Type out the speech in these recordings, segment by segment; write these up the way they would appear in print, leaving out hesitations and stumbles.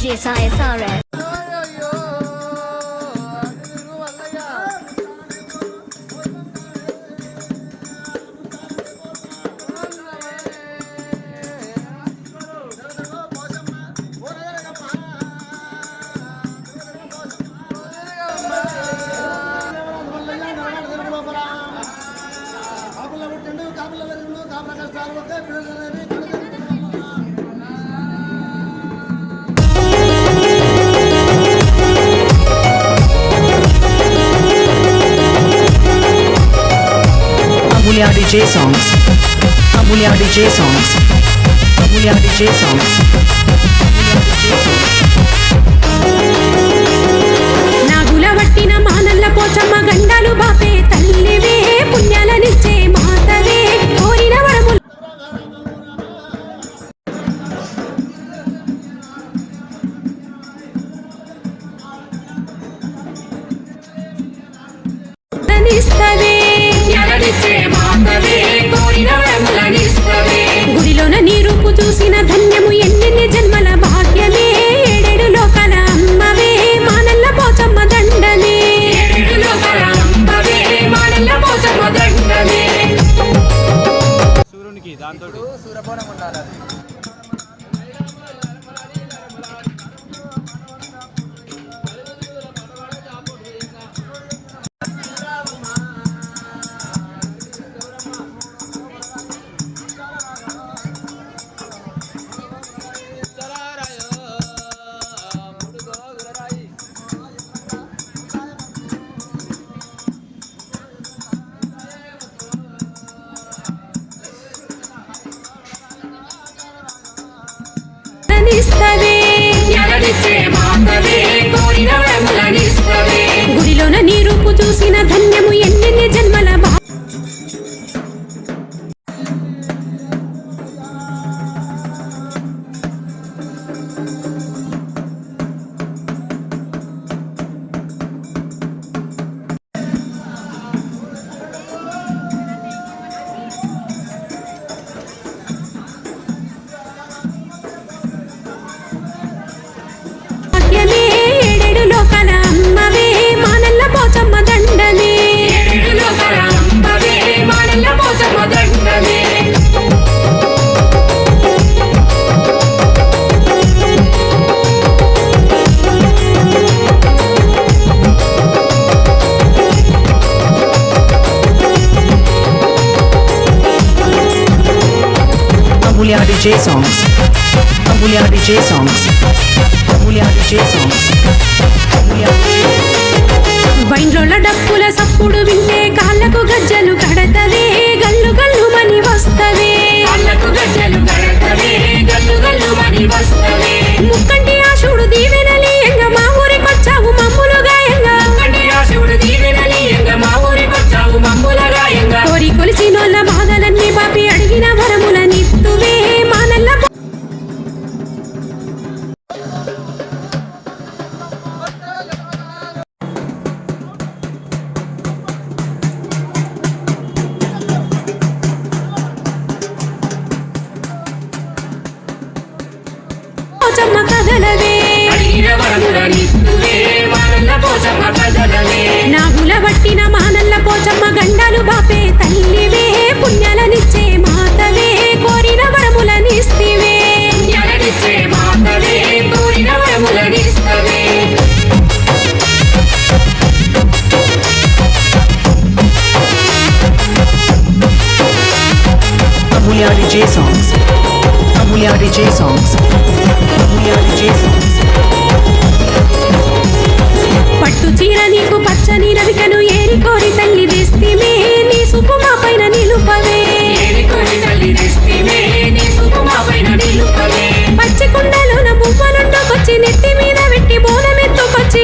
DJ Sai SRS. Amulya DJ songs. Amulya DJ songs. Amulya DJ songs. Amulya DJ songs. నాగుల వట్టిన మానల్ల పోచమ్మ గండాలు బాపే తల్లివే పుణ్యాలనిచ్చే మాతవే కోరిన వరములు గుడిలోన నీ రూపు చూసిన ధన్యము ఎన్నెన్ని జన్మల భాగ్యమే ఏడేడు లోకాల అమ్మవే మానల్ల పోచమ్మ దండనే సూర్యునికి దాంతో సూర్యపౌర్ణం ఉండాలి. గుడిలోన నీ రూపు చూసిన ధన్యము ఎన్నెన్ని జన్మల ఏడేడు లోకాల అమ్మవే మానల్ల Pochamma దండనే Amulya DJ songs. Amulya DJ songs. Amulya DJ songs. Amulya DJ songs. బైండ్రోల డప్పుల సప్పుడు వింటే కాళ్ళకు గజ్జలు కడతవే గల్లు గల్లు మని వస్తవే ముక్కంటి ఆశుడు దీవెనలి ఎంగ మా ఊరికొచ్చావు మమ్ములుగా ఎంగ కోరి కొలిచినోళ్ళ బాధలన్నీ బాపి అడిగిన వరముల నిత్తువే మానల్ల పోచమ్మ కదలవే నాగుల వట్టిన మానల్ల పోచమ్మ గండాలు బాపే తల్లివే పుణ్యాలనిచ్చే మాతవే కోరిన వరములనిస్తివే Amulya DJ songs. Amulya DJ songs. Amulya DJ songs. పట్టు చీర నీకు పచ్చని రవికను ఏరి కోరి తల్లి తెస్తిమే నీ సుపు మా పైన నిలుపవే పచ్చి కుండలోన పువ్వులుండకొచ్చి నెత్తి మీద పెట్టి బోనమెత్తుకొచ్చి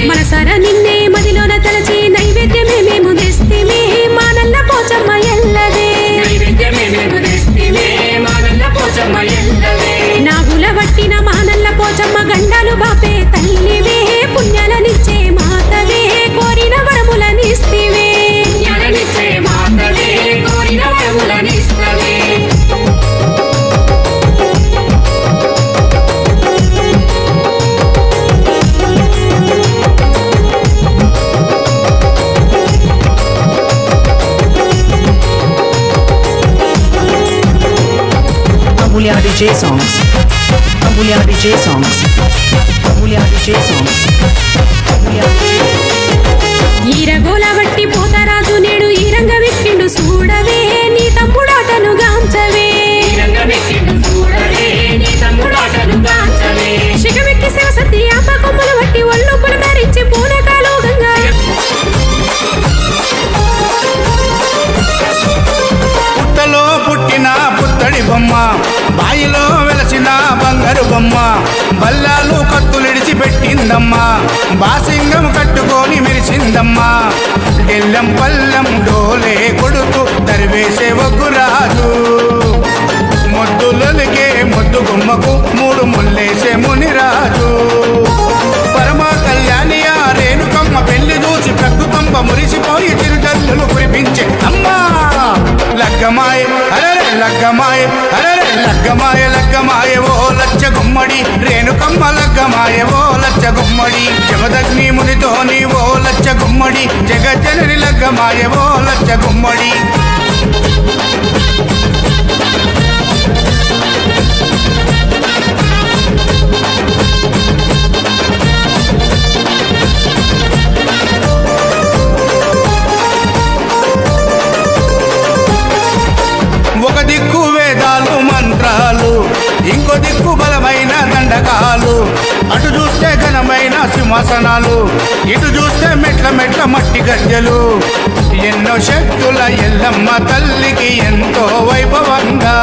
మనసారా నిన్నే మదిలోన తలచి నైవేద్యమే మేము తెస్తిమే మానల్ల పోచమ్మ ఎల్లవే నాగుల వట్టిన మానల్ల పోచమ్మ గండాలు బాపే తల్లివే పుణ్యాలనిచ్చే మాతవే కోరిన వరములనిస్తివే మాతవే కోరిన వరములని Amulya DJ songs. Amulya DJ songs. Amulya DJ songs. Amulya DJ songs. ఈరగోల బట్టి పోతరాజు నేడు ఈ రంగమెక్కిండు చూడవే నీ తమ్ముడాటను గాంచవే శిఖమెక్కి శివసతి ఆప కొమ్మలు బట్టి ఒళ్ళు పులకరించి పూనకాలు గంగా పుట్టలో పుట్టిన పుత్తడి బొమ్మ బాయిలో వెలసిన బంగారు బొమ్మ బల్లాలు కత్తులిడిచి పెట్టిందమ్మా బాసింగం కట్టుకొని మెరిసిందమ్మా గెల్లం పల్లం డోలే కొడుతూ దరివేసే ఒగ్గురాజు మొద్దులకే మొద్దు గుమ్మకు మూడు ముల్లేసే మునిరాజు పరమ కళ్యాణియ రేణుకమ్మ పెళ్లి చూసి ప్రకృతంబ మురిసిపోయి చిరుజల్లులు కురిపించే అమ్మా లగ్గమాయ అరే లగ్గమాయ అరే లగ్గమాయ లగ్గమాయ ఓ లచ్చ గుమ్మడి రేణుకమ్మ లగ్గమాయ ఓ లచ్చ గుమ్మడి జమదగ్ని మునితోని ఓ లచ్చ గుమ్మడి జగజ్జనని లగ్గమాయ ఓ లచ్చ గుమ్మడి ఒక దిక్కు వేదాలు మంత్రాలు ఇంకో దిక్కు బలమైన దండకాలు అటు చూస్తే ఘనమైన సింహాసనాలు ఇటు చూస్తే మెట్ల మెట్ల మట్టి గద్దెలు ఎన్నో శక్తుల ఎల్లమ్మ తల్లికి ఎంతో వైభవంగా